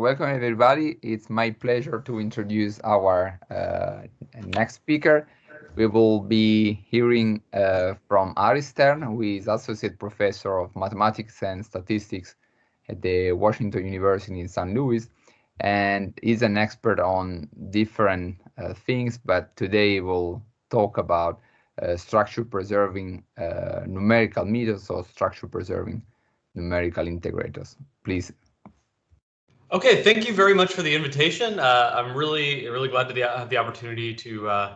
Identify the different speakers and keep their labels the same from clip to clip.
Speaker 1: Welcome everybody. It's my pleasure to introduce our next speaker. We will be hearing from Ari Stern, who is Associate Professor of Mathematics and Statistics at the Washington University in St. Louis, and is an expert on different things, but today we'll talk about structure preserving numerical methods or structure preserving numerical integrators. Please.
Speaker 2: Okay, thank you very much for the invitation. I'm really glad to have the opportunity to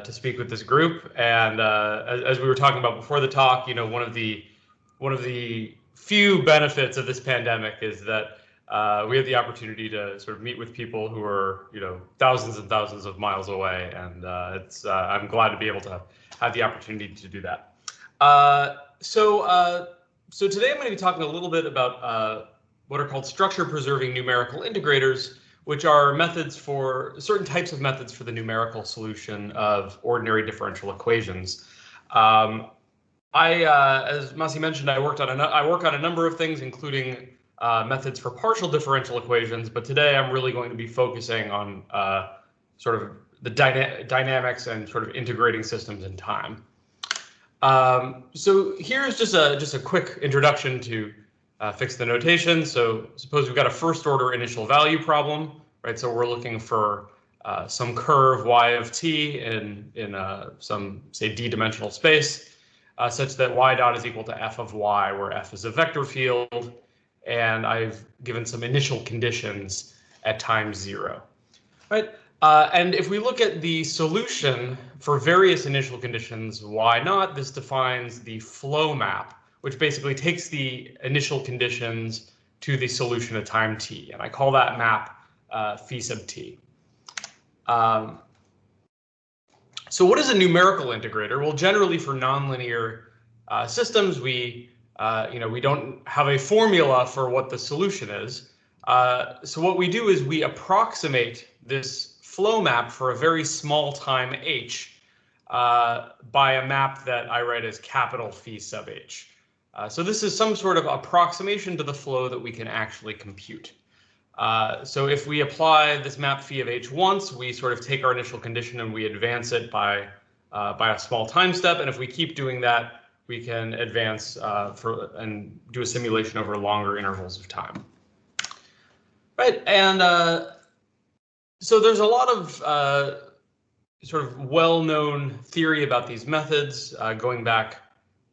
Speaker 2: speak with this group. And as we were talking about before the talk, you know, one of the few benefits of this pandemic is that we have the opportunity to sort of meet with people who are, you know, thousands and thousands of miles away, and I'm glad to be able to have the opportunity to do that. So today I'm going to be talking a little bit about what are called structure-preserving numerical integrators, which are methods for certain types of methods for the numerical solution of ordinary differential equations. As Masi mentioned, I work on a number of things, including methods for partial differential equations. But today I'm really going to be focusing on sort of the dynamics and sort of integrating systems in time. So here's just a quick introduction to fix the notation. So suppose we've got a first order initial value problem, right? So we're looking for some curve y of t in some, say, d-dimensional space, such that y dot is equal to f of y, where f is a vector field, and I've given some initial conditions at time 0, right? And if we look at the solution for various initial conditions y naught, this defines the flow map, which basically takes the initial conditions to the solution at time t, and I call that map phi sub t. So what is a numerical integrator? Well, generally for nonlinear systems, we don't have a formula for what the solution is. So what we do is we approximate this flow map for a very small time h by a map that I write as capital phi sub h. So this is some sort of approximation to the flow that we can actually compute. So if we apply this map phi of h once, we sort of take our initial condition and we advance it by a small time step. And if we keep doing that, we can advance and do a simulation over longer intervals of time. Right, and so there's a lot of sort of well-known theory about these methods going back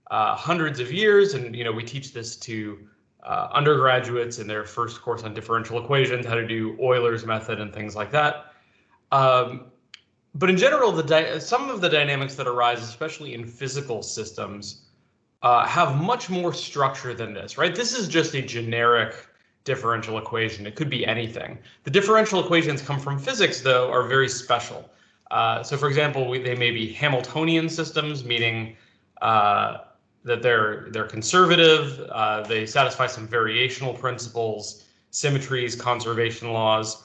Speaker 2: hundreds of years, and we teach this to undergraduates in their first course on differential equations, how to do Euler's method and things like that. But in general, some of the dynamics that arise, especially in physical systems, have much more structure than this, right? This is just a generic differential equation. It could be anything. The differential equations come from physics, though, are very special. So for example, they may be Hamiltonian systems, meaning that they're conservative, they satisfy some variational principles, symmetries, conservation laws,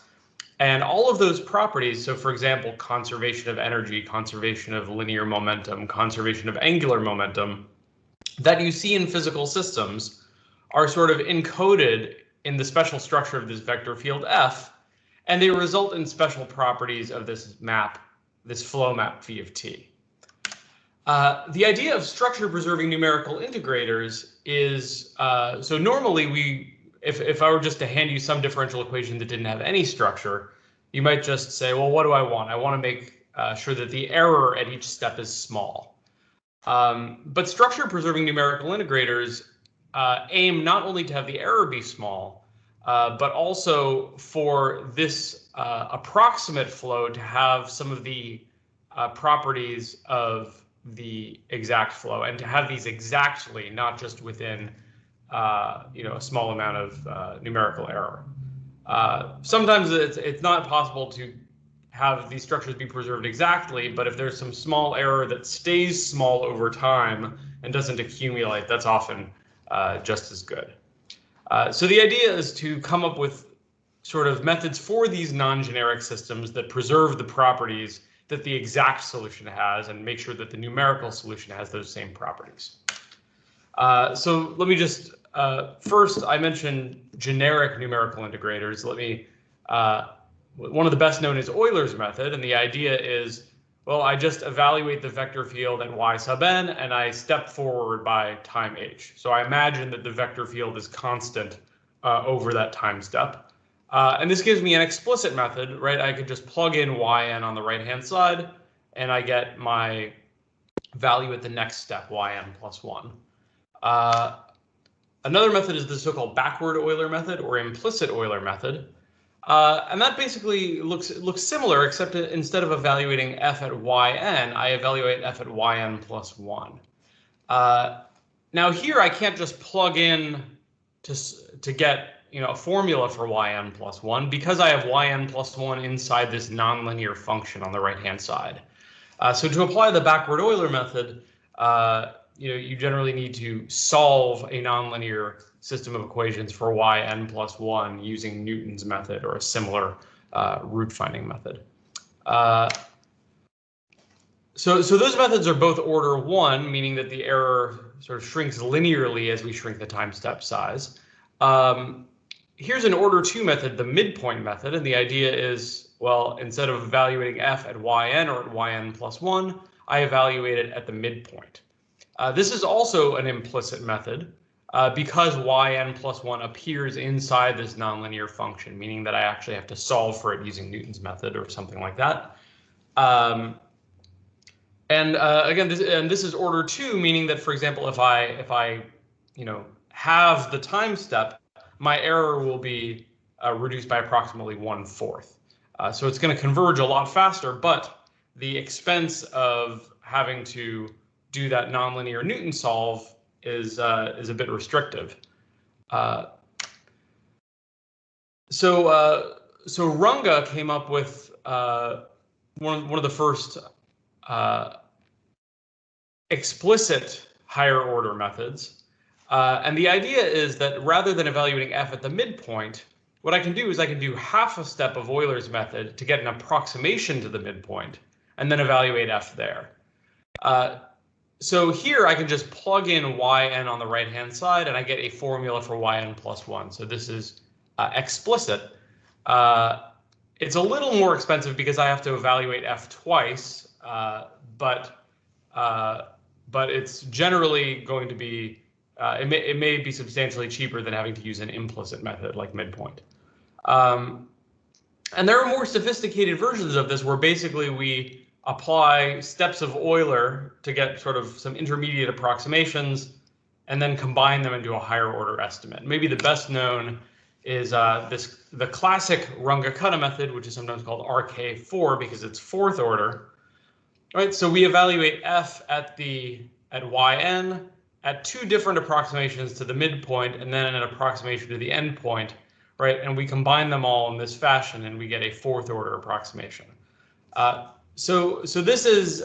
Speaker 2: and all of those properties. So for example, conservation of energy, conservation of linear momentum, conservation of angular momentum, that you see in physical systems are sort of encoded in the special structure of this vector field f, and they result in special properties of this map, this flow map phi of t. The idea of structure-preserving numerical integrators is, so normally if I were just to hand you some differential equation that didn't have any structure, you might just say, well, what do I want? I want to make sure that the error at each step is small. But structure-preserving numerical integrators aim not only to have the error be small, but also for this approximate flow to have some of the properties of the exact flow, and to have these exactly, not just within a small amount of numerical error. Sometimes it's not possible to have these structures be preserved exactly, but if there's some small error that stays small over time and doesn't accumulate, that's often just as good. So the idea is to come up with sort of methods for these non-generic systems that preserve the properties that the exact solution has and make sure that the numerical solution has those same properties. So let me just first, I mentioned generic numerical integrators. Let me, one of the best known is Euler's method, and the idea is, well, I just evaluate the vector field at y sub n, and I step forward by time h. So I imagine that the vector field is constant over that time step. And this gives me an explicit method, right? I could just plug in yn on the right-hand side, and I get my value at the next step, yn plus 1. Another method is the so-called backward Euler method or implicit Euler method. And that basically looks similar, except instead of evaluating f at yn, I evaluate f at yn plus 1. Now here I can't just plug in to get a formula for yn plus 1 because I have yn plus 1 inside this nonlinear function on the right-hand side. So to apply the backward Euler method, you generally need to solve a nonlinear system of equations for yn plus 1 using Newton's method or a similar root finding method. So those methods are both order 1, meaning that the error sort of shrinks linearly as we shrink the time step size. Here's an order 2 method, the midpoint method, and the idea is, well, instead of evaluating f at yn or at yn plus 1, I evaluate it at the midpoint. This is also an implicit method because yn plus 1 appears inside this nonlinear function, meaning that I actually have to solve for it using Newton's method or something like that. Again, this is order 2, meaning that, for example, if I have the time step, my error will be reduced by approximately 1/4. So it's going to converge a lot faster, but the expense of having to do that nonlinear Newton solve is a bit restrictive. So Runge came up with one of the first explicit higher order methods. And the idea is that rather than evaluating f at the midpoint, what I can do is I can do half a step of Euler's method to get an approximation to the midpoint and then evaluate f there. So here I can just plug in yn on the right-hand side and I get a formula for yn plus 1. So this is explicit. It's a little more expensive because I have to evaluate f twice, but it's generally going to be, it may be substantially cheaper than having to use an implicit method like midpoint. And there are more sophisticated versions of this where basically we apply steps of Euler to get sort of some intermediate approximations and then combine them into a higher order estimate. Maybe the best known is the classic Runge-Kutta method, which is sometimes called RK4 because it's fourth order. Right, so we evaluate f at yn at 2 different approximations to the midpoint and then an approximation to the endpoint, right? And we combine them all in this fashion and we get a fourth order approximation. So this is,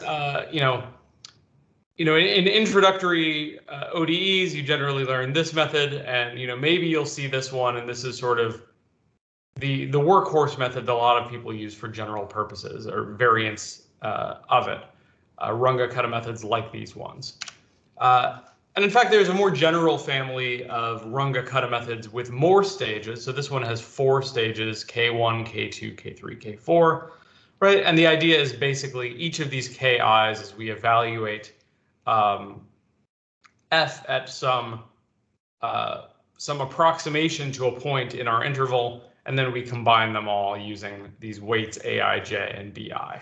Speaker 2: in introductory ODEs, you generally learn this method, and maybe you'll see this one, and this is sort of the workhorse method that a lot of people use for general purposes or variants of it. Runge-Kutta methods like these ones. And in fact, there's a more general family of Runge-Kutta methods with more stages. So this one has 4 stages, K1, K2, K3, K4, right? And the idea is basically each of these Ki's as we evaluate f at some approximation to a point in our interval, and then we combine them all using these weights ai, j, and bi.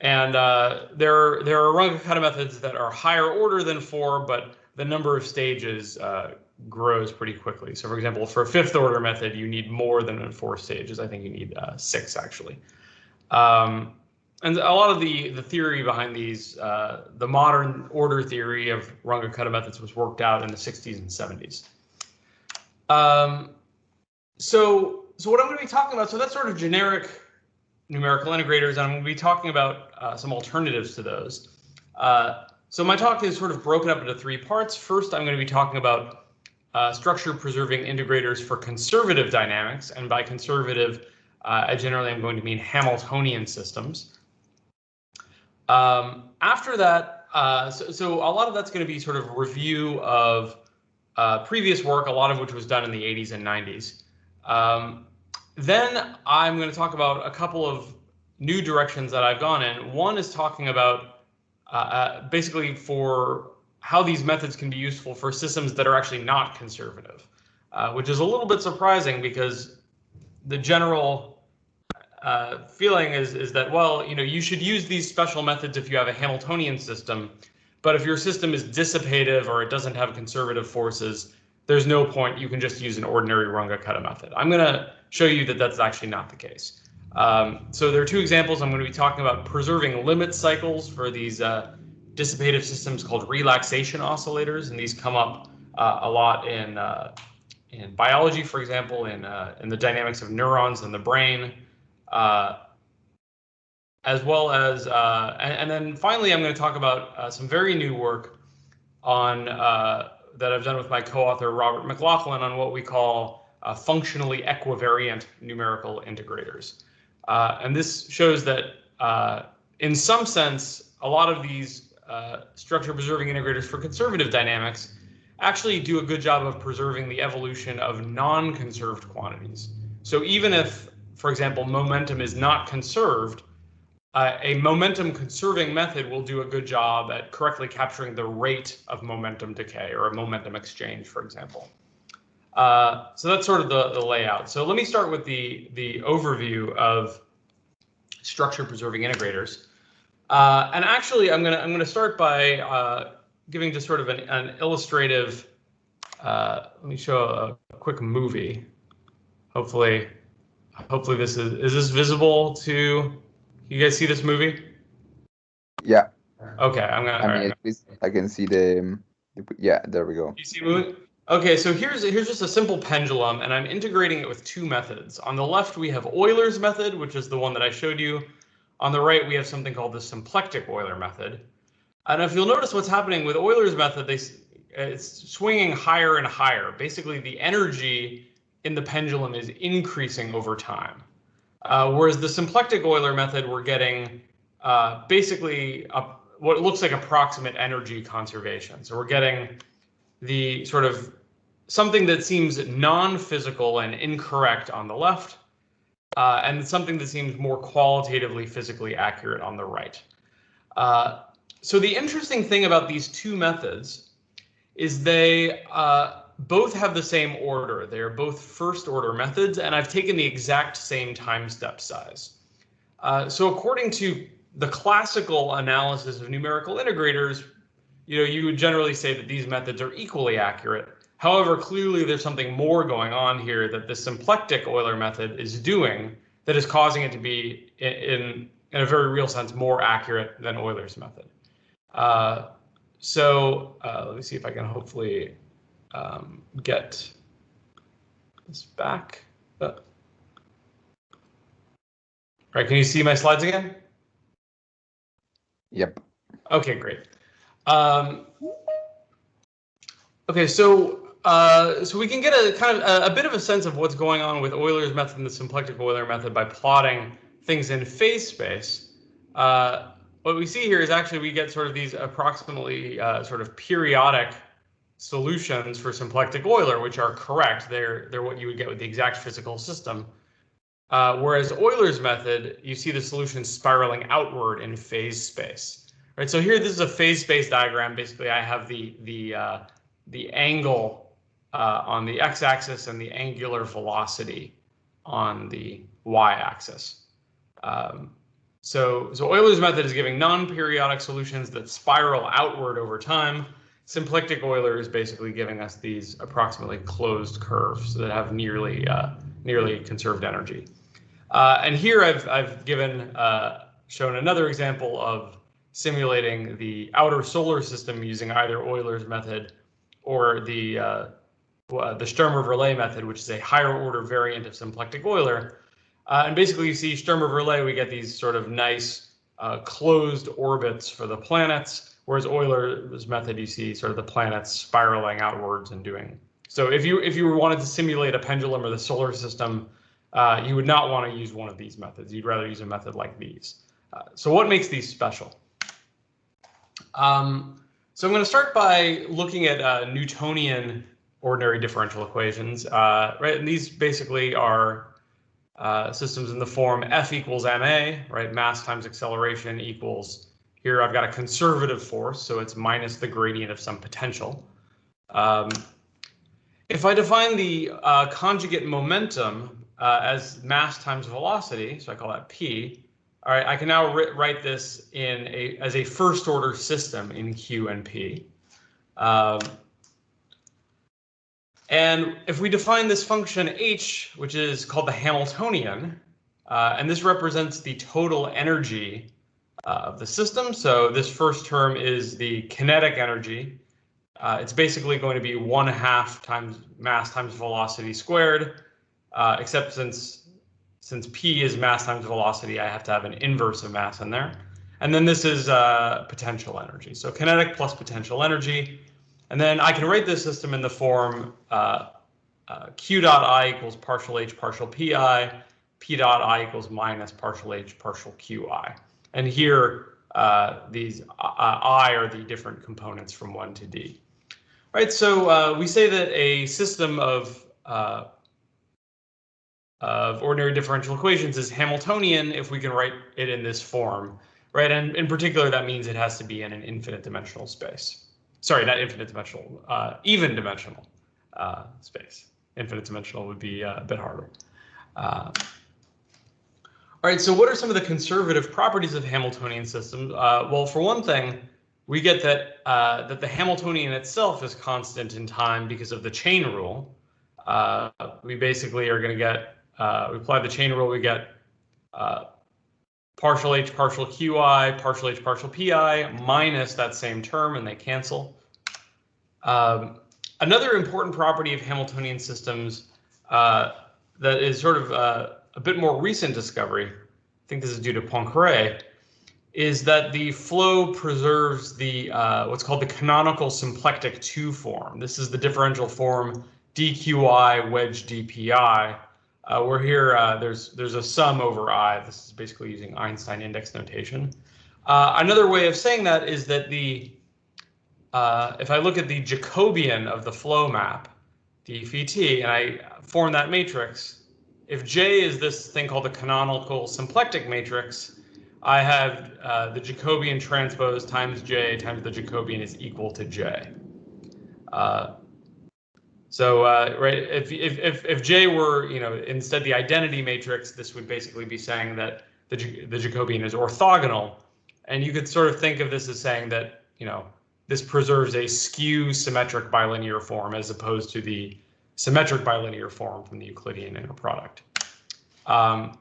Speaker 2: There are Runge-Kutta methods that are higher order than 4, but the number of stages grows pretty quickly. So, for example, for a 5th order method, you need more than 4 stages. I think you need 6 actually. And a lot of the theory behind these, the modern order theory of Runge-Kutta methods was worked out in the 60s and 70s. So what I'm going to be talking about, so that's sort of generic numerical integrators, and I'm going to be talking about some alternatives to those. So my talk is sort of broken up into 3 parts. First, I'm going to be talking about structure preserving integrators for conservative dynamics, and by conservative, generally I'm going to mean Hamiltonian systems. After that, so a lot of that's going to be sort of review of previous work, a lot of which was done in the 80s and 90s. Then I'm going to talk about a couple of new directions that I've gone in. One is talking about basically for how these methods can be useful for systems that are actually not conservative, which is a little bit surprising because the general feeling is that, well, you should use these special methods if you have a Hamiltonian system, but if your system is dissipative or it doesn't have conservative forces, there's no point. You can just use an ordinary Runge-Kutta method. I'm going to show you that that's actually not the case. So there are two examples. I'm going to be talking about preserving limit cycles for these dissipative systems called relaxation oscillators, and these come up a lot in biology, for example, in the dynamics of neurons in the brain, as well as, and then finally, I'm going to talk about some very new work on that I've done with my co-author Robert McLaughlin on what we call functionally equivariant numerical integrators. And this shows that in some sense, a lot of these structure preserving integrators for conservative dynamics actually do a good job of preserving the evolution of non-conserved quantities. So even if, for example, momentum is not conserved, a momentum conserving method will do a good job at correctly capturing the rate of momentum decay or a momentum exchange, for example. So that's sort of the layout. So let me start with the overview of structure preserving integrators. And actually, I'm gonna start by giving just sort of an illustrative. Let me show a quick movie. Hopefully this is this visible to you guys? See this movie?
Speaker 1: Yeah.
Speaker 2: Okay, I
Speaker 1: can see the yeah. There we go.
Speaker 2: You see movie? Okay, so here's just a simple pendulum, and I'm integrating it with two methods. On the left, we have Euler's method, which is the one that I showed you. On the right, we have something called the symplectic Euler method. And if you'll notice what's happening with Euler's method, it's swinging higher and higher. Basically, the energy in the pendulum is increasing over time. Whereas the symplectic Euler method, we're getting basically what looks like approximate energy conservation. So we're getting the sort of something that seems non-physical and incorrect on the left, and something that seems more qualitatively physically accurate on the right. So the interesting thing about these two methods is they both have the same order. They are both first order methods, and I've taken the exact same time step size. So according to the classical analysis of numerical integrators, you would generally say that these methods are equally accurate. However, clearly there's something more going on here that the symplectic Euler method is doing that is causing it to be, in a very real sense, more accurate than Euler's method. So let me see if I can hopefully get this back. Right, can you see my slides again?
Speaker 1: Yep.
Speaker 2: Okay, great. Okay, so we can get a kind of a bit of a sense of what's going on with Euler's method and the symplectic Euler method by plotting things in phase space. What we see here is actually we get sort of these approximately sort of periodic solutions for symplectic Euler, which are correct. They're what you would get with the exact physical system. Whereas Euler's method, you see the solution spiraling outward in phase space. Right, so here this is a phase space diagram. Basically, I have the angle on the x-axis and the angular velocity on the y-axis. So Euler's method is giving non-periodic solutions that spiral outward over time. Symplectic Euler is basically giving us these approximately closed curves that have nearly conserved energy. And here I've shown another example of simulating the outer solar system using either Euler's method or the Sturmer-Verlet method, which is a higher order variant of symplectic Euler. And basically, you see Sturmer-Verlet, we get these sort of nice closed orbits for the planets, whereas Euler's method, you see sort of the planets spiraling outwards and doing. So if you wanted to simulate a pendulum or the solar system, you would not want to use one of these methods. You'd rather use a method like these. So what makes these special? So I'm going to start by looking at Newtonian ordinary differential equations, right? And these basically are systems in the form F equals ma, right? Mass times acceleration equals, here I've got a conservative force, so it's minus the gradient of some potential. If I define the conjugate momentum as mass times velocity, so I call that P, all right, I can now write this as a first order system in Q and P. And if we define this function h, which is called the Hamiltonian, and this represents the total energy of the system. So this first term is the kinetic energy. It's basically going to be 1/2 times mass times velocity squared, except since P is mass times velocity, I have to have an inverse of mass in there. And then this is potential energy. So kinetic plus potential energy. And then I can write this system in the form Q dot I equals partial H partial PI, P dot I equals minus partial H partial QI. And here, these I are the different components from 1 to D. All right, so we say that a system of ordinary differential equations is Hamiltonian if we can write it in this form, right? And in particular, that means it has to be in an infinite dimensional space. Sorry, not infinite dimensional, even dimensional space. Infinite dimensional would be a bit harder. All right, so what are some of the conservative properties of Hamiltonian systems? Well, for one thing, we get that that the Hamiltonian itself is constant in time because of the chain rule. We basically are going to get, we apply the chain rule, we get partial H partial QI, partial H partial PI, minus that same term, and they cancel. Another important property of Hamiltonian systems that is sort of a bit more recent discovery, I think this is due to Poincaré, is that the flow preserves the what's called the canonical symplectic 2 form. This is the differential form dqi wedge dpi, where here there's a sum over I. This is basically using Einstein index notation. Another way of saying that is that the if I look at the Jacobian of the flow map, d phi t, and I form that matrix, if J is this thing called the canonical symplectic matrix, I have the Jacobian transpose times J times the Jacobian is equal to J. Right, if J were, instead the identity matrix, this would basically be saying that the Jacobian is orthogonal, and you could sort of think of this as saying that, this preserves a skew symmetric bilinear form as opposed to the symmetric bilinear form from the Euclidean inner product. And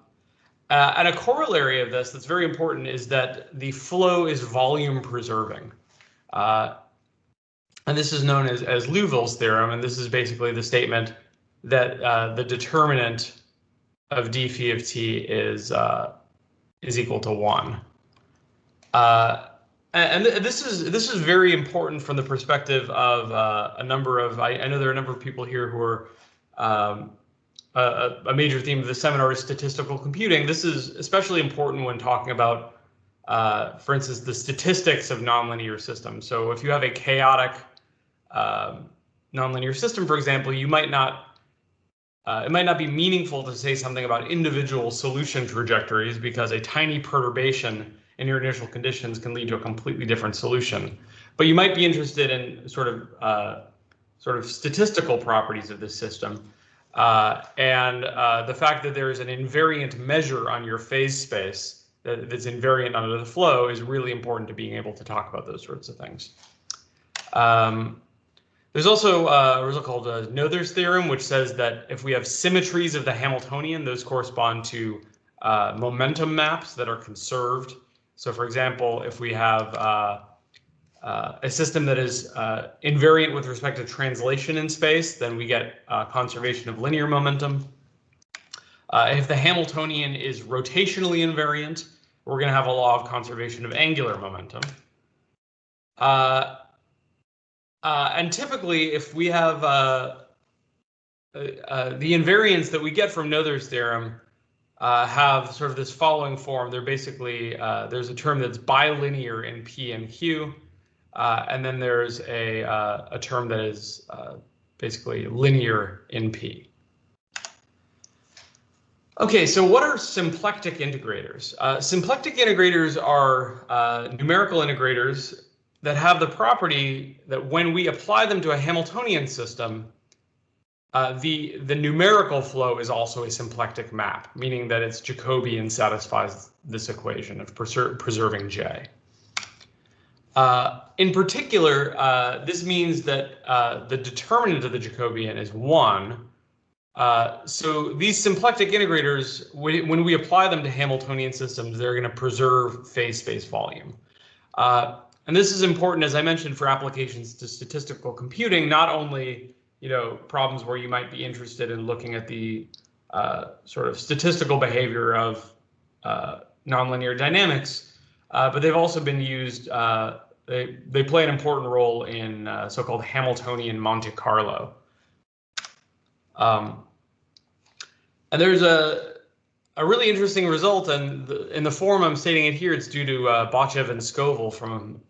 Speaker 2: a corollary of this that's very important is that the flow is volume preserving. And this is known as Liouville's theorem, and this is basically the statement that the determinant of d phi of t is equal to 1. And this is very important from the perspective of a number of, I know there are a number of people here who are a major theme of the seminar is statistical computing. This is especially important when talking about, for instance, the statistics of nonlinear systems. So if you have a chaotic nonlinear system, for example, you might not, it might not be meaningful to say something about individual solution trajectories because a tiny perturbation in your initial conditions can lead to a completely different solution. But you might be interested in sort of statistical properties of this system. And the fact that there is an invariant measure on your phase space that's invariant under the flow is really important to being able to talk about those sorts of things. There's also a result called Noether's theorem, which says that if we have symmetries of the Hamiltonian, those correspond to momentum maps that are conserved. So, for example, if we have a system that is invariant with respect to translation in space, then we get conservation of linear momentum. If the Hamiltonian is rotationally invariant, we're going to have a law of conservation of angular momentum. And typically, if we have the invariants that we get from Noether's theorem have sort of this following form. They're basically, there's a term that's bilinear in P and Q, and then there's a term that is basically linear in P. Okay, so what are symplectic integrators? Symplectic integrators are numerical integrators that have the property that when we apply them to a Hamiltonian system, the numerical flow is also a symplectic map, meaning that it's Jacobian satisfies this equation of preserving J. In particular, this means that the determinant of the Jacobian is 1. So these symplectic integrators, when we apply them to Hamiltonian systems, they're going to preserve phase space volume. And this is important, as I mentioned, for applications to statistical computing, not only problems where you might be interested in looking at the sort of statistical behavior of nonlinear dynamics, but they've also been used. They play an important role in so-called Hamiltonian Monte Carlo. And there's a really interesting result, and in the form I'm stating it here, it's due to Botchev and Scoville from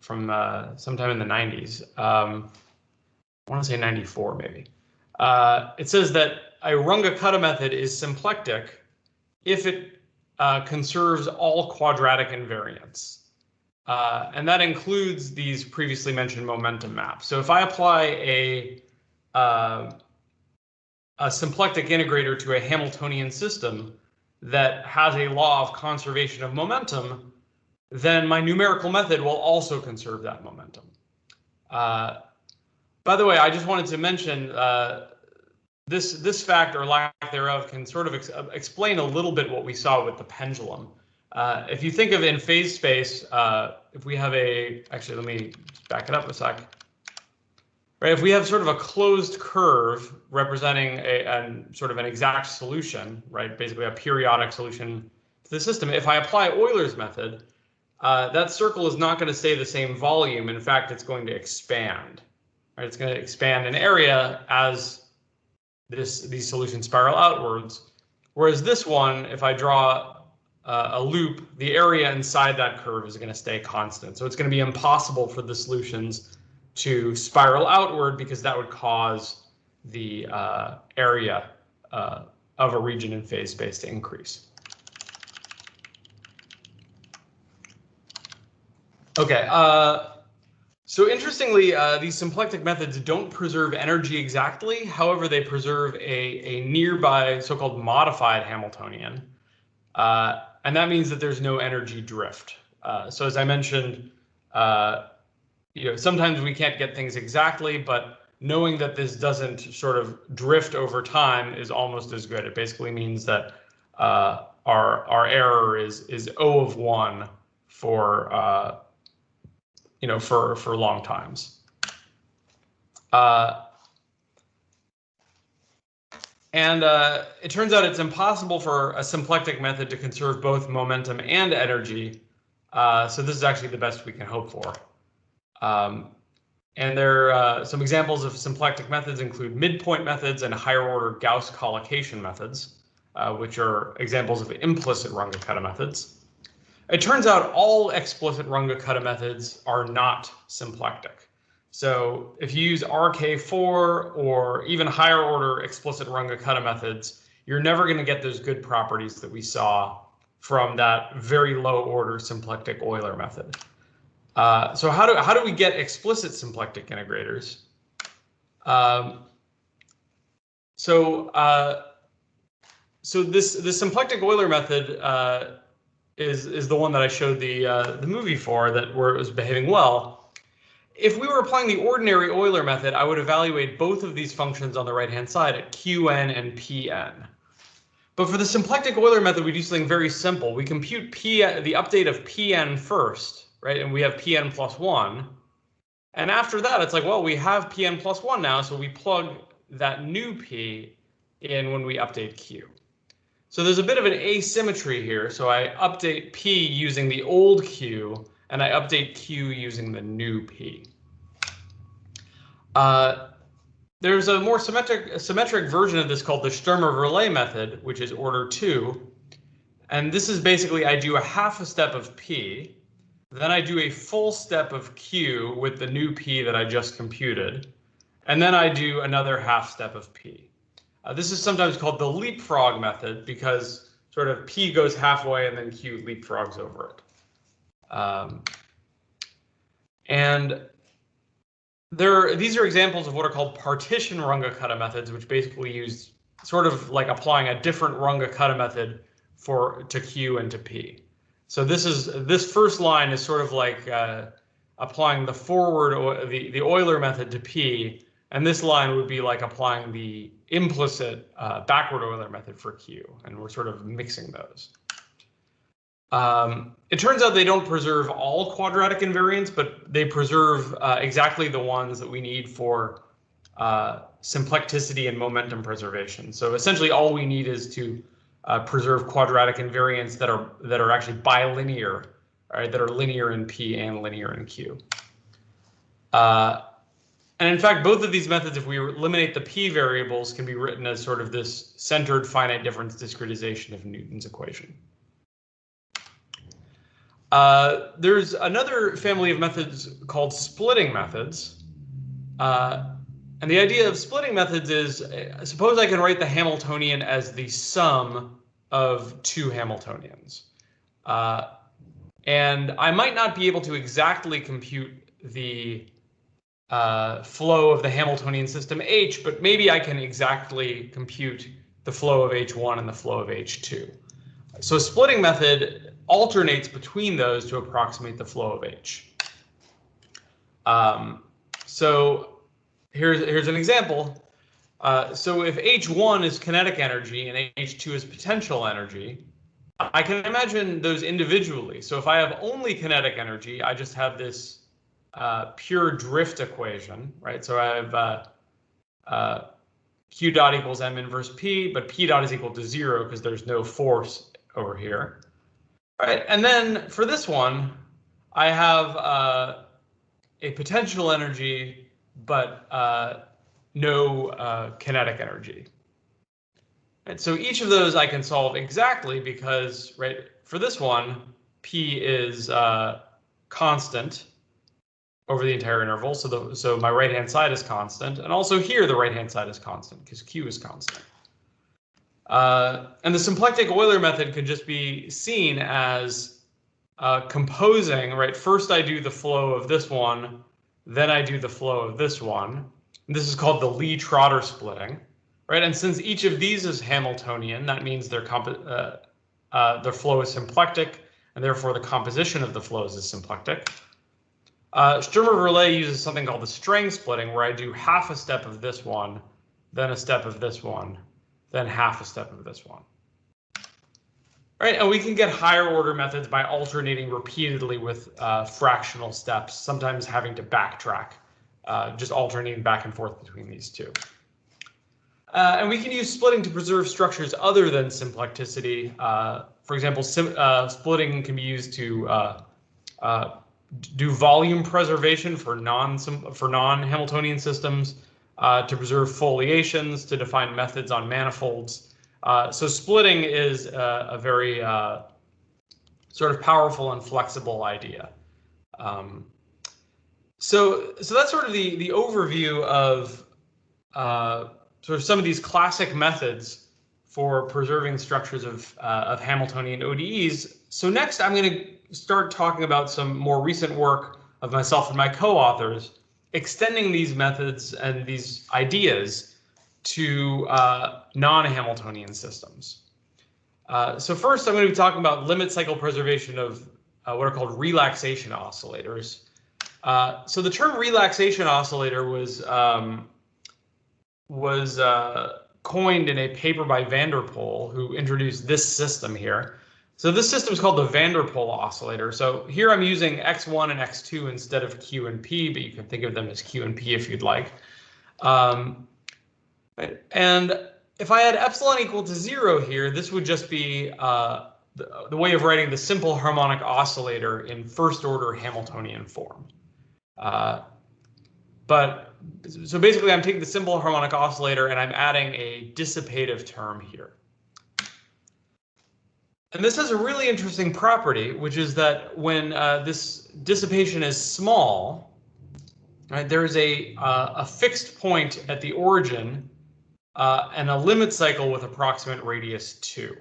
Speaker 2: sometime in the 90s. I want to say 94 maybe. It says that a Runge-Kutta method is symplectic if it conserves all quadratic invariants. And that includes these previously mentioned momentum maps. So if I apply a symplectic integrator to a Hamiltonian system that has a law of conservation of momentum, then my numerical method will also conserve that momentum. By the way, I just wanted to mention this fact or lack thereof can sort of explain a little bit what we saw with the pendulum. If you think of in phase space, if we have actually, let me just back it up a sec. Right, if we have sort of a closed curve representing sort of an exact solution, right, basically a periodic solution to the system, if I apply Euler's method, that circle is not going to stay the same volume. In fact, it's going to expand. Right, it's going to expand in area as these solutions spiral outwards. Whereas this one, if I draw a loop, the area inside that curve is going to stay constant. So it's going to be impossible for the solutions to spiral outward, because that would cause the area of a region in phase space to increase. Okay, so interestingly, these symplectic methods don't preserve energy exactly. However, they preserve a nearby so-called modified Hamiltonian. And that means that there's no energy drift. So as I mentioned, sometimes we can't get things exactly, but knowing that this doesn't sort of drift over time is almost as good. It basically means that our error is O of 1 for for long times. And it turns out it's impossible for a symplectic method to conserve both momentum and energy. So this is actually the best we can hope for. And there are some examples of symplectic methods include midpoint methods and higher order Gauss collocation methods, which are examples of implicit Runge-Kutta methods. It turns out all explicit Runge-Kutta methods are not symplectic. So if you use RK4 or even higher order explicit Runge-Kutta methods, you're never going to get those good properties that we saw from that very low order symplectic Euler method. So how do we get explicit symplectic integrators? So this symplectic Euler method is the one that I showed the movie for, where it was behaving well. If we were applying the ordinary Euler method, I would evaluate both of these functions on the right-hand side at Qn and Pn. But for the symplectic Euler method, we do something very simple. We compute the update of Pn first. Right, and we have Pn plus 1. And after that, it's like, well, we have Pn plus 1 now, so we plug that new P in when we update Q. So there's a bit of an asymmetry here. So I update P using the old Q, and I update Q using the new P. There's a more symmetric version of this called the Sturmer-Verlet method, which is order 2. And this is basically, I do a half a step of P, then I do a full step of Q with the new P that I just computed. and then I do another half step of p. This is sometimes called the leapfrog method because sort of p goes halfway and then q leapfrogs over it. And these are examples of what are called partition Runge-Kutta methods, which basically use sort of like applying a different Runge-Kutta method to q and to p. So this first line is sort of like applying the the Euler method to p, and this line would be like applying the implicit backward Euler method for q, and we're sort of mixing those. It turns out they don't preserve all quadratic invariants, but they preserve exactly the ones that we need for symplecticity and momentum preservation. So essentially all we need is to preserve quadratic invariants that are actually bilinear, right, that are linear in P and linear in Q. And in fact, both of these methods, if we eliminate the P variables, can be written as sort of this centered finite difference discretization of Newton's equation. There's another family of methods called splitting methods. And the idea of splitting methods is, suppose I can write the Hamiltonian as the sum of two Hamiltonians. And I might not be able to exactly compute the flow of the Hamiltonian system H, but maybe I can exactly compute the flow of H1 and the flow of H2. So a splitting method alternates between those to approximate the flow of H. So here's an example. So if H1 is kinetic energy and H2 is potential energy, I can imagine those individually. So if I have only kinetic energy, I just have this pure drift equation, right? So I have Q dot equals M inverse P, but P dot is equal to 0 because there's no force over here. All right, and then for this one, I have a potential energy, but no kinetic energy. And so each of those I can solve exactly because, right, for this one, P is constant over the entire interval. So my right-hand side is constant. And also here, the right-hand side is constant because Q is constant. And the symplectic Euler method could just be seen as composing, right? First I do the flow of this one, then I do the flow of this one. And this is called the Lie-Trotter splitting, right? And since each of these is Hamiltonian, that means their flow is symplectic, and therefore the composition of the flows is symplectic. Sturmer-Verlet uses something called the Strang splitting, where I do half a step of this one, then a step of this one, then half a step of this one. All right, and we can get higher order methods by alternating repeatedly with fractional steps, sometimes having to backtrack, just alternating back and forth between these two. And we can use splitting to preserve structures other than symplecticity. For example, splitting can be used to do volume preservation for non-Hamiltonian systems, to preserve foliations, to define methods on manifolds. So splitting is a very sort of powerful and flexible idea. So that's sort of the overview of sort of some of these classic methods for preserving structures of Hamiltonian ODEs. So next, I'm going to start talking about some more recent work of myself and my co-authors, extending these methods and these ideas to non-Hamiltonian systems. So first, I'm going to be talking about limit cycle preservation of what are called relaxation oscillators. So the term relaxation oscillator was coined in a paper by van der Pol, who introduced this system here. So this system is called the van der Pol oscillator. So here I'm using X1 and X2 instead of Q and P, but you can think of them as Q and P if you'd like. And if I had epsilon equal to 0 here, this would just be the way of writing the simple harmonic oscillator in first order Hamiltonian form. So basically I'm taking the simple harmonic oscillator and I'm adding a dissipative term here. And this has a really interesting property, which is that when this dissipation is small, right, there is a fixed point at the origin and a limit cycle with approximate radius 2.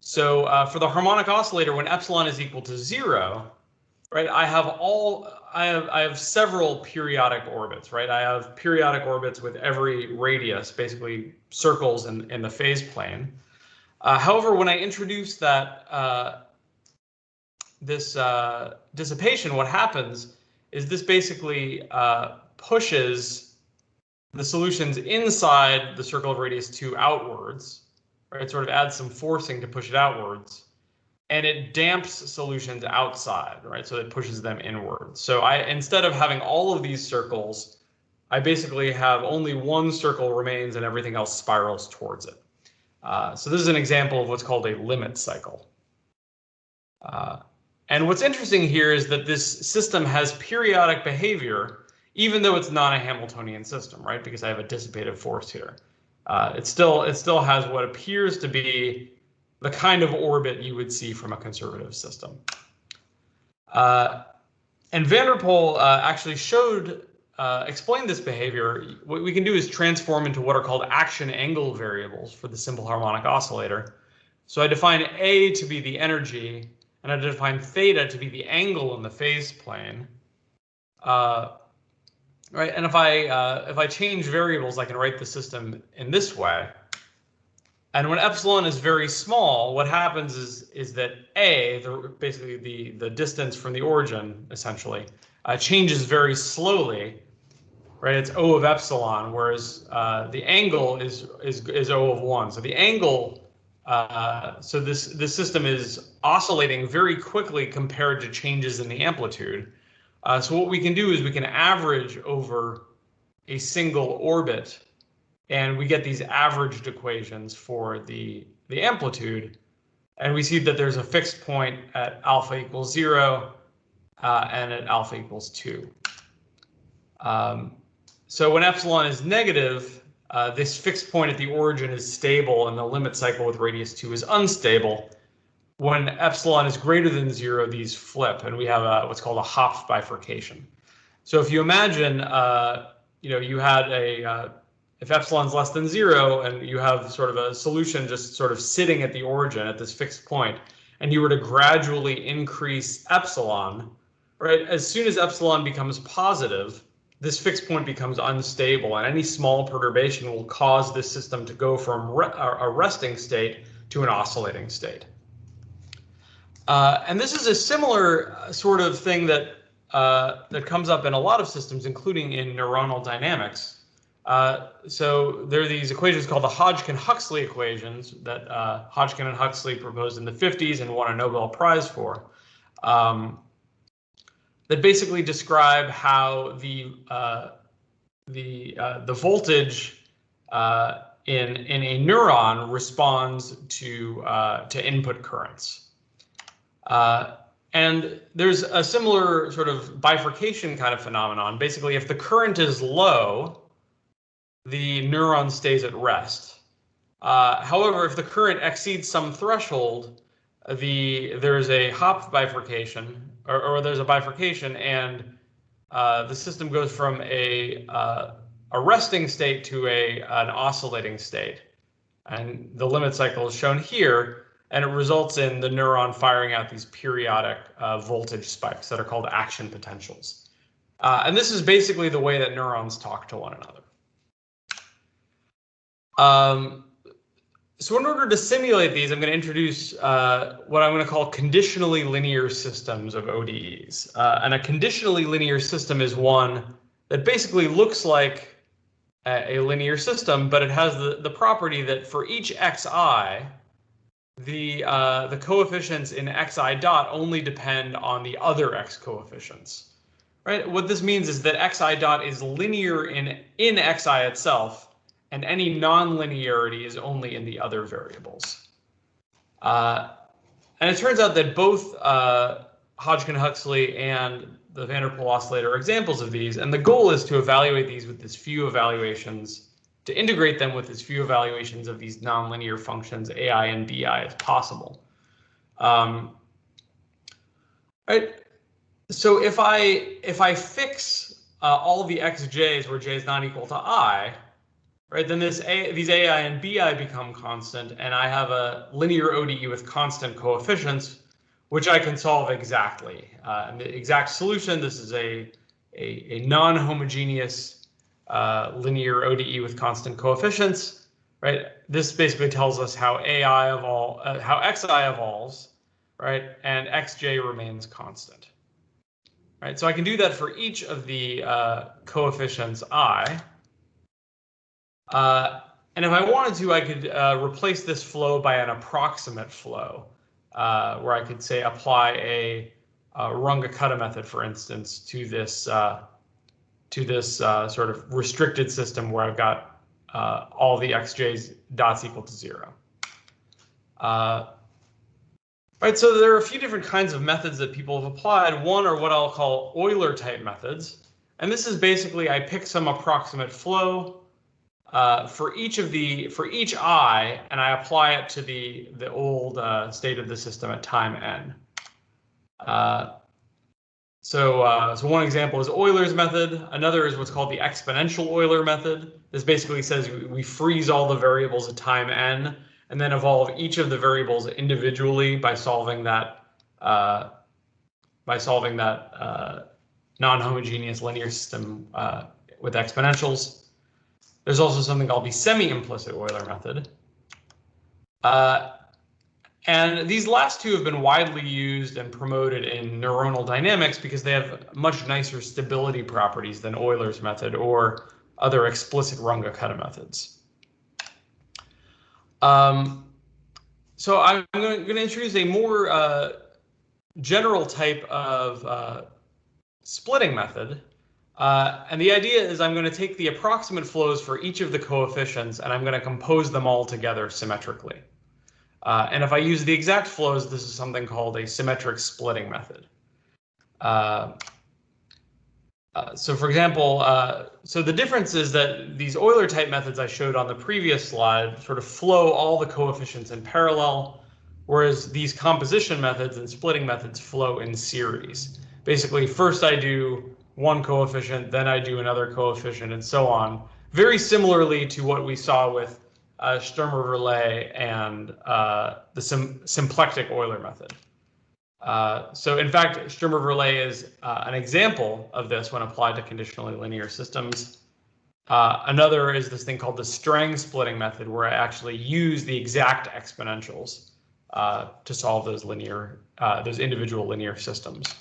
Speaker 2: So for the harmonic oscillator, when epsilon is equal to 0, right, I have several periodic orbits, right? I have periodic orbits with every radius, basically circles in the phase plane. However, when I introduce that this dissipation, what happens is this basically pushes the solutions inside the circle of radius 2 outwards, right? It sort of adds some forcing to push it outwards, and it damps solutions outside, right? So it pushes them inwards. So instead of having all of these circles, I basically have only one circle remains and everything else spirals towards it. So this is an example of what's called a limit cycle. And what's interesting here is that this system has periodic behavior, even though it's not a Hamiltonian system, right? Because I have a dissipative force here. It still has what appears to be the kind of orbit you would see from a conservative system. And van der Pol actually explained this behavior. What we can do is transform into what are called action angle variables for the simple harmonic oscillator. So I define A to be the energy, and I define theta to be the angle in the phase plane. Right, and if I change variables, I can write the system in this way. And when epsilon is very small, what happens is that A, basically the distance from the origin, essentially, changes very slowly, right? It's O of epsilon, whereas the angle is O of 1. So the angle, so this system is oscillating very quickly compared to changes in the amplitude. So what we can do is we can average over a single orbit, and we get these averaged equations for the amplitude, and we see that there's a fixed point at alpha equals 0 and at alpha equals 2. So when epsilon is negative, this fixed point at the origin is stable, and the limit cycle with radius 2 is unstable. When epsilon is greater than 0, these flip, and we have what's called a Hopf bifurcation. So if you imagine, you had if epsilon's less than 0, and you have sort of a solution just sort of sitting at the origin at this fixed point, and you were to gradually increase epsilon, right? As soon as epsilon becomes positive, this fixed point becomes unstable, and any small perturbation will cause this system to go from a resting state to an oscillating state. And this is a similar sort of thing that comes up in a lot of systems, including in neuronal dynamics. So there are these equations called the Hodgkin-Huxley equations that Hodgkin and Huxley proposed in the 50s and won a Nobel Prize for, that basically describe how the voltage in a neuron responds to input currents. And there's a similar sort of bifurcation kind of phenomenon. Basically, if the current is low, the neuron stays at rest. However, if the current exceeds some threshold, there's a Hopf bifurcation, or there's a bifurcation, and the system goes from a resting state to an oscillating state. And the limit cycle is shown here. And it results in the neuron firing out these periodic voltage spikes that are called action potentials. And this is basically the way that neurons talk to one another. So in order to simulate these, I'm going to introduce what I'm going to call conditionally linear systems of ODEs. And a conditionally linear system is one that basically looks like a linear system, but it has the property that for each xi, the coefficients in xi dot only depend on the other x coefficients, right? What this means is that xi dot is linear in xi itself, and any nonlinearity is only in the other variables. And it turns out that both Hodgkin-Huxley and the van der Pol oscillator are examples of these, and the goal is to evaluate these with as few evaluations, to integrate them with as few evaluations of these nonlinear functions ai and bi as possible. Right. So if I fix all of the xj's where j is not equal to I, right, then these ai and bi become constant, and I have a linear ODE with constant coefficients, which I can solve exactly. And the exact solution, this is a non-homogeneous linear ODE with constant coefficients, right? This basically tells us how how xi evolves, right, and xj remains constant. Right, so I can do that for each of the coefficients I. And if I wanted to, I could replace this flow by an approximate flow, where I could say apply a Runge-Kutta method, for instance, to this sort of restricted system where I've got all the xj's dots equal to 0. Right, so there are a few different kinds of methods that people have applied. One are what I'll call Euler type methods. And this is basically I pick some approximate flow for each I, and I apply it to the old state of the system at time n. So one example is Euler's method. Another is what's called the exponential Euler method. This basically says we freeze all the variables at time n, and then evolve each of the variables individually by solving that non-homogeneous linear system with exponentials. There's also something called the semi-implicit Euler method. And these last two have been widely used and promoted in neuronal dynamics because they have much nicer stability properties than Euler's method or other explicit Runge-Kutta methods. So I'm going to introduce a more general type of splitting method. And the idea is I'm going to take the approximate flows for each of the coefficients and I'm going to compose them all together symmetrically. And if I use the exact flows, this is something called a symmetric splitting method. So for example, so the difference is that these Euler type methods I showed on the previous slide sort of flow all the coefficients in parallel, whereas these composition methods and splitting methods flow in series. Basically, first I do one coefficient, then I do another coefficient, and so on. Very similarly to what we saw with Sturmer-Verlet and the symplectic Euler method. So in fact, Sturmer-Verlet is an example of this when applied to conditionally linear systems. Another is this thing called the Strang splitting method, where I actually use the exact exponentials to solve those individual linear systems.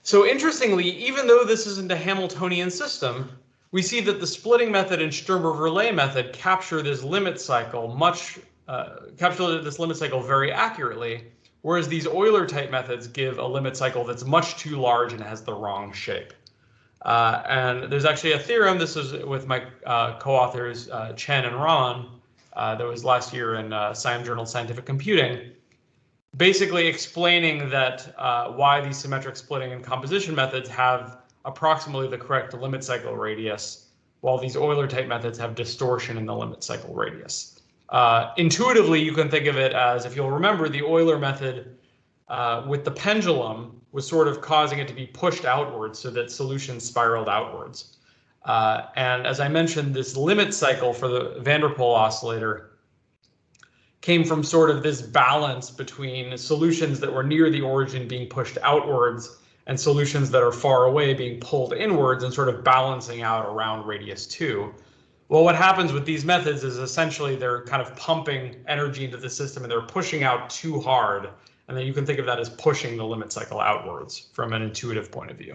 Speaker 2: So interestingly, even though this isn't a Hamiltonian system, we see that the splitting method and Sturmer-Verlet method capture this limit cycle very accurately, whereas these Euler type methods give a limit cycle that's much too large and has the wrong shape. And there's actually a theorem, this is with my co-authors Chen and Ron, that was last year in Science Journal Scientific Computing, basically explaining that why these symmetric splitting and composition methods have approximately the correct limit cycle radius, while these Euler type methods have distortion in the limit cycle radius. Intuitively, you can think of it as, if you'll remember, the Euler method with the pendulum was sort of causing it to be pushed outwards so that solutions spiraled outwards. And as I mentioned, this limit cycle for the van der Pol oscillator came from sort of this balance between solutions that were near the origin being pushed outwards and solutions that are far away being pulled inwards and sort of balancing out around radius 2. Well, what happens with these methods is essentially they're kind of pumping energy into the system and they're pushing out too hard. And then you can think of that as pushing the limit cycle outwards from an intuitive point of view.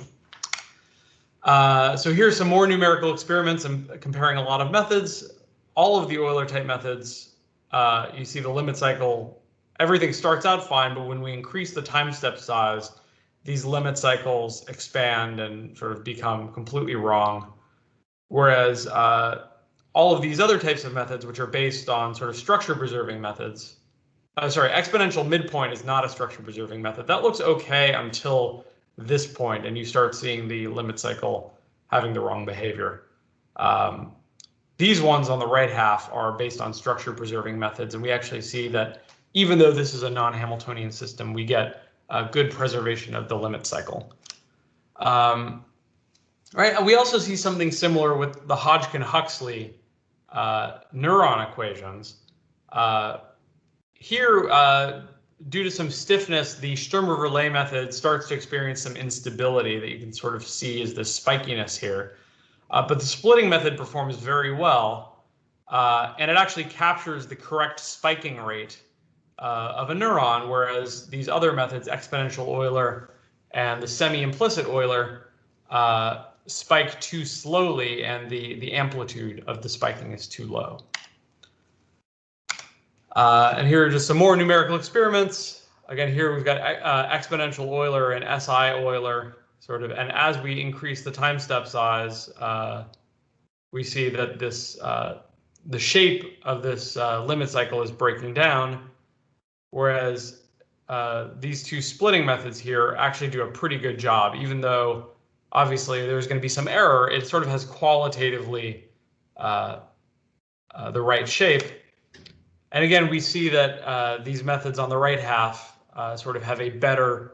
Speaker 2: So here's some more numerical experiments. I'm comparing a lot of methods. All of the Euler type methods, you see the limit cycle, everything starts out fine, but when we increase the time step size, these limit cycles expand and sort of become completely wrong. Whereas all of these other types of methods, which are based on sort of structure preserving methods, exponential midpoint is not a structure preserving method. That looks okay until this point, and you start seeing the limit cycle having the wrong behavior. These ones on the right half are based on structure preserving methods, and we actually see that even though this is a non-Hamiltonian system, we get good preservation of the limit cycle. Right, and we also see something similar with the Hodgkin-Huxley neuron equations. Here, due to some stiffness, the Sturmer-Verlet method starts to experience some instability that you can sort of see as the spikiness here. But the splitting method performs very well, and it actually captures the correct spiking rate of a neuron, whereas these other methods, exponential Euler and the semi-implicit Euler, spike too slowly, and the amplitude of the spiking is too low. And here are just some more numerical experiments. Again, here we've got exponential Euler and SI Euler, sort of, and as we increase the time step size, we see that this the shape of this limit cycle is breaking down, whereas these two splitting methods here actually do a pretty good job, even though obviously there's going to be some error. It sort of has qualitatively the right shape. And again, we see that these methods on the right half sort of have a better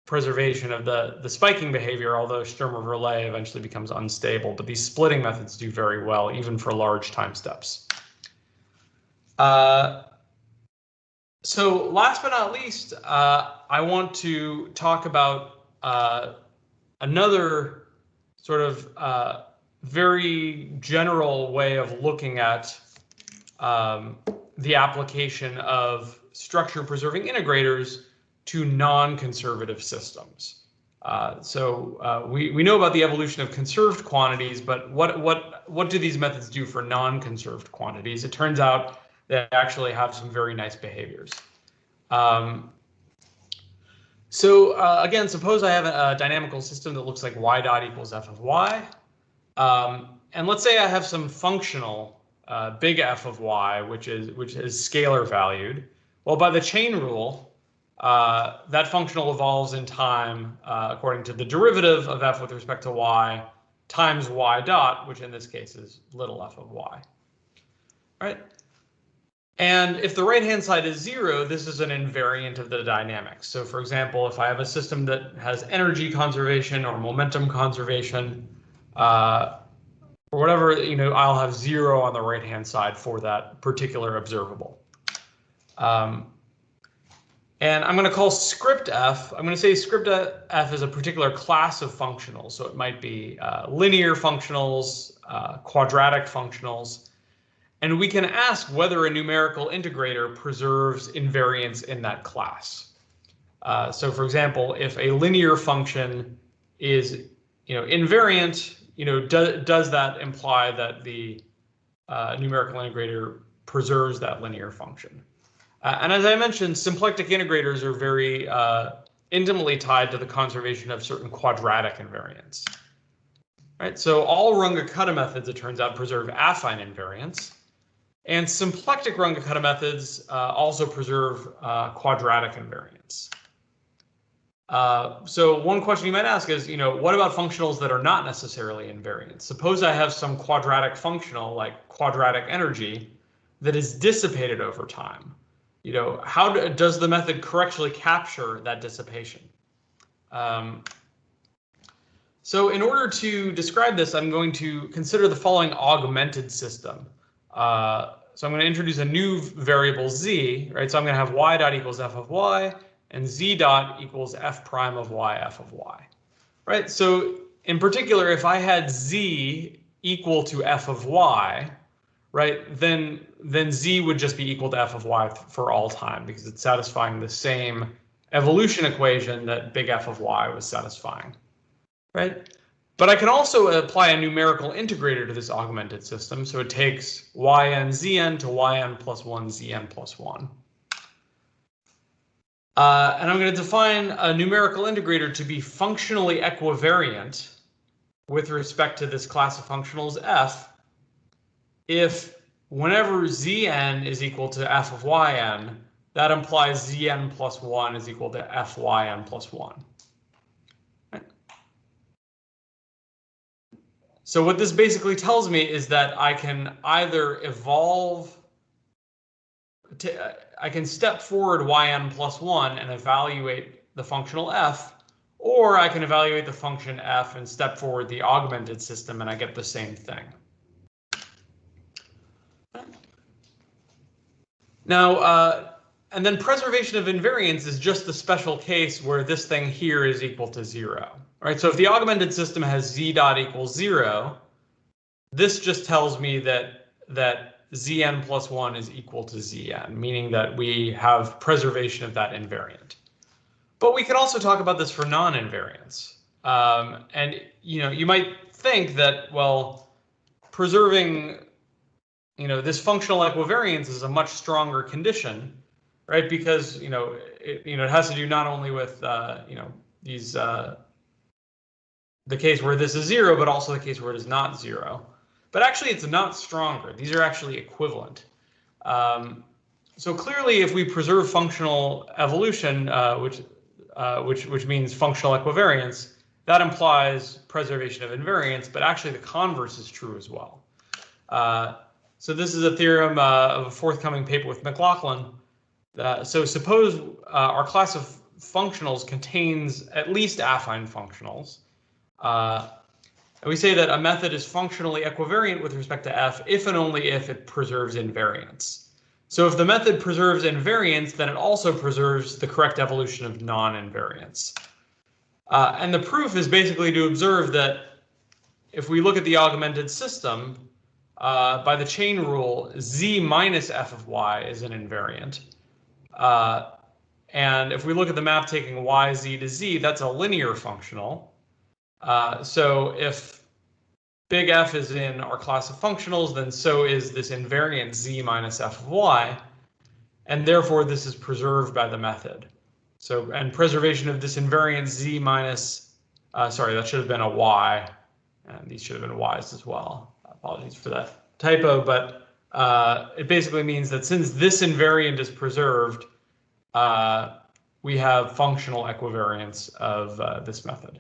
Speaker 2: preservation of the spiking behavior, although Sturmer-Verlet eventually becomes unstable. But these splitting methods do very well, even for large time steps. So last but not least, I want to talk about another sort of very general way of looking at the application of structure-preserving integrators to non-conservative systems. We know about the evolution of conserved quantities, but what do these methods do for non-conserved quantities? It turns out they actually have some very nice behaviors. Again, suppose I have a dynamical system that looks like y dot equals f of y. And let's say I have some functional big F of y, which is scalar valued. Well, by the chain rule, that functional evolves in time according to the derivative of f with respect to y times y dot, which in this case is little f of y. Right? And if the right-hand side is 0, this is an invariant of the dynamics. So for example, if I have a system that has energy conservation or momentum conservation, or whatever, I'll have 0 on the right-hand side for that particular observable. And I'm going to call script f. I'm going to say script f is a particular class of functionals. So it might be linear functionals, quadratic functionals. And we can ask whether a numerical integrator preserves invariants in that class. So for example, if a linear function is invariant, does that imply that the numerical integrator preserves that linear function? And as I mentioned, symplectic integrators are very intimately tied to the conservation of certain quadratic invariants. Right? So all Runge-Kutta methods, it turns out, preserve affine invariants. And symplectic Runge-Kutta methods also preserve quadratic invariants. So one question you might ask is, what about functionals that are not necessarily invariant? Suppose I have some quadratic functional, like quadratic energy, that is dissipated over time. How does the method correctly capture that dissipation? So in order to describe this, I'm going to consider the following augmented system. So I'm going to introduce a new variable z, right? So I'm going to have y dot equals f of y, and z dot equals f prime of y f of y, right? So in particular, if I had z equal to f of y, right, then z would just be equal to f of y for all time, because it's satisfying the same evolution equation that big F of y was satisfying, right? But I can also apply a numerical integrator to this augmented system. So it takes yn zn to yn plus 1 zn plus 1. And I'm going to define a numerical integrator to be functionally equivariant with respect to this class of functionals f if whenever zn is equal to f of yn, that implies zn plus 1 is equal to fyn plus 1. So what this basically tells me is that I can either evolve, I can step forward yn plus 1 and evaluate the functional f, or I can evaluate the function f and step forward the augmented system, and I get the same thing. Now, and then preservation of invariance is just the special case where this thing here is equal to 0. Right? So if the augmented system has z dot equals 0, this just tells me that zn plus 1 is equal to zn, meaning that we have preservation of that invariant. But we can also talk about this for non-invariants. And you might think that, well, preserving this functional equivariance is a much stronger condition, right? Because it has to do not only with these the case where this is 0, but also the case where it is not 0. But actually, it's not stronger. These are actually equivalent. So clearly, if we preserve functional evolution, which means functional equivariance, that implies preservation of invariance. But actually, the converse is true as well. So this is a theorem of a forthcoming paper with McLaughlin. So suppose our class of functionals contains at least affine functionals. And we say that a method is functionally equivariant with respect to f if and only if it preserves invariance. So if the method preserves invariance, then it also preserves the correct evolution of non-invariance. And the proof is basically to observe that if we look at the augmented system, by the chain rule, z minus f of y is an invariant. And if we look at the map taking y, z to z, that's a linear functional. So if big F is in our class of functionals, then so is this invariant z minus f of y, and therefore this is preserved by the method. So, and preservation of this invariant z minus, sorry, that should have been a y, and these should have been y's as well. Apologies for that typo, but it basically means that since this invariant is preserved, we have functional equivariance of this method.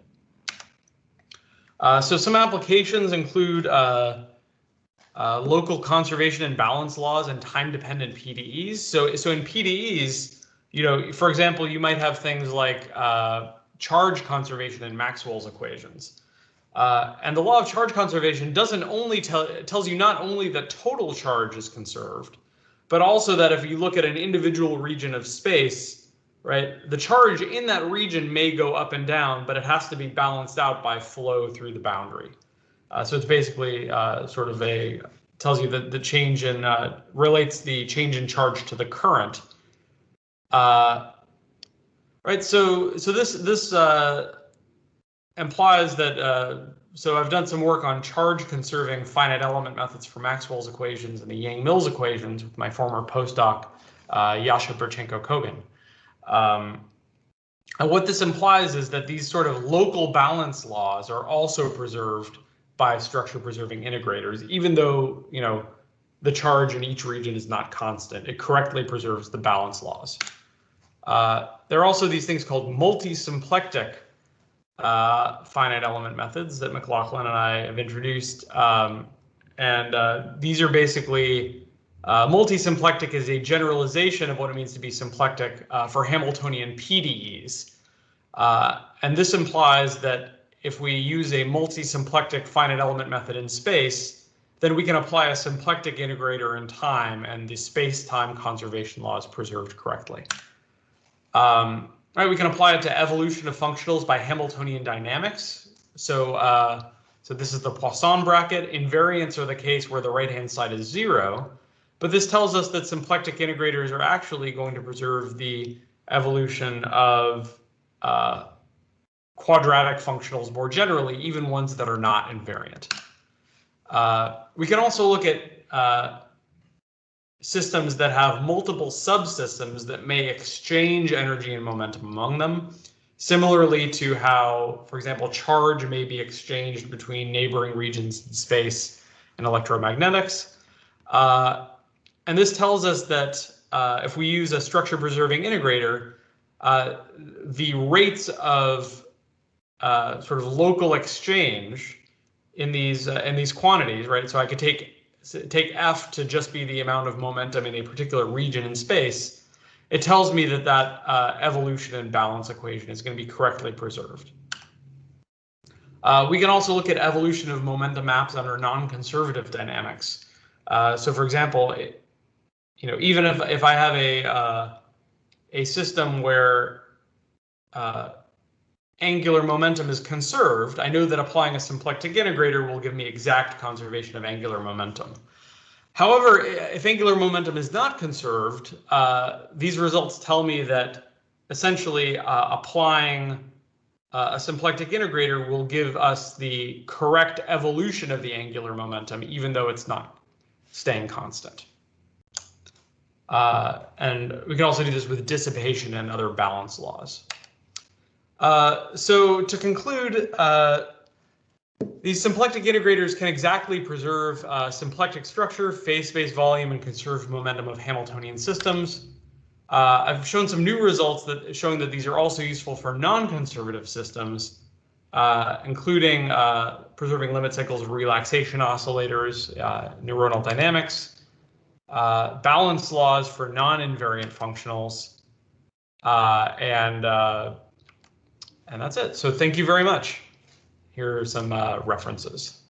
Speaker 2: So some applications include local conservation and balance laws and time-dependent PDEs. So in PDEs, for example, you might have things like charge conservation in Maxwell's equations. And the law of charge conservation doesn't only tells you not only that total charge is conserved, but also that if you look at an individual region of space, right, the charge in that region may go up and down, but it has to be balanced out by flow through the boundary. So it's basically sort of tells you that the change in relates the change in charge to the current. Right. So this implies that. So I've done some work on charge conserving finite element methods for Maxwell's equations and the Yang-Mills equations with my former postdoc Yasha Burchenko-Kogan. And what this implies is that these sort of local balance laws are also preserved by structure preserving integrators, even though the charge in each region is not constant. It correctly preserves the balance laws. There are also these things called multi-symplectic finite element methods that McLaughlin and I have introduced, and these are basically multi-symplectic is a generalization of what it means to be symplectic for Hamiltonian PDEs. And this implies that if we use a multi-symplectic finite element method in space, then we can apply a symplectic integrator in time, and the space-time conservation law is preserved correctly. Right, we can apply it to evolution of functionals by Hamiltonian dynamics. So this is the Poisson bracket. Invariants are the case where the right-hand side is 0. But this tells us that symplectic integrators are actually going to preserve the evolution of quadratic functionals more generally, even ones that are not invariant. We can also look at systems that have multiple subsystems that may exchange energy and momentum among them, similarly to how, for example, charge may be exchanged between neighboring regions in space and electromagnetics. And this tells us that if we use a structure preserving integrator, the rates of sort of local exchange in these quantities, right? So I could take f to just be the amount of momentum in a particular region in space, it tells me that that evolution and balance equation is going to be correctly preserved. We can also look at evolution of momentum maps under non-conservative dynamics. So, for example, even if I have a system where angular momentum is conserved, I know that applying a symplectic integrator will give me exact conservation of angular momentum. However, if angular momentum is not conserved, these results tell me that essentially applying a symplectic integrator will give us the correct evolution of the angular momentum, even though it's not staying constant. And we can also do this with dissipation and other balance laws. So to conclude, these symplectic integrators can exactly preserve symplectic structure, phase space volume, and conserved momentum of Hamiltonian systems. I've shown some new results showing that these are also useful for non-conservative systems, including preserving limit cycles of relaxation oscillators, neuronal dynamics, balance laws for non-invariant functionals, and that's it. So thank you very much. Here are some references.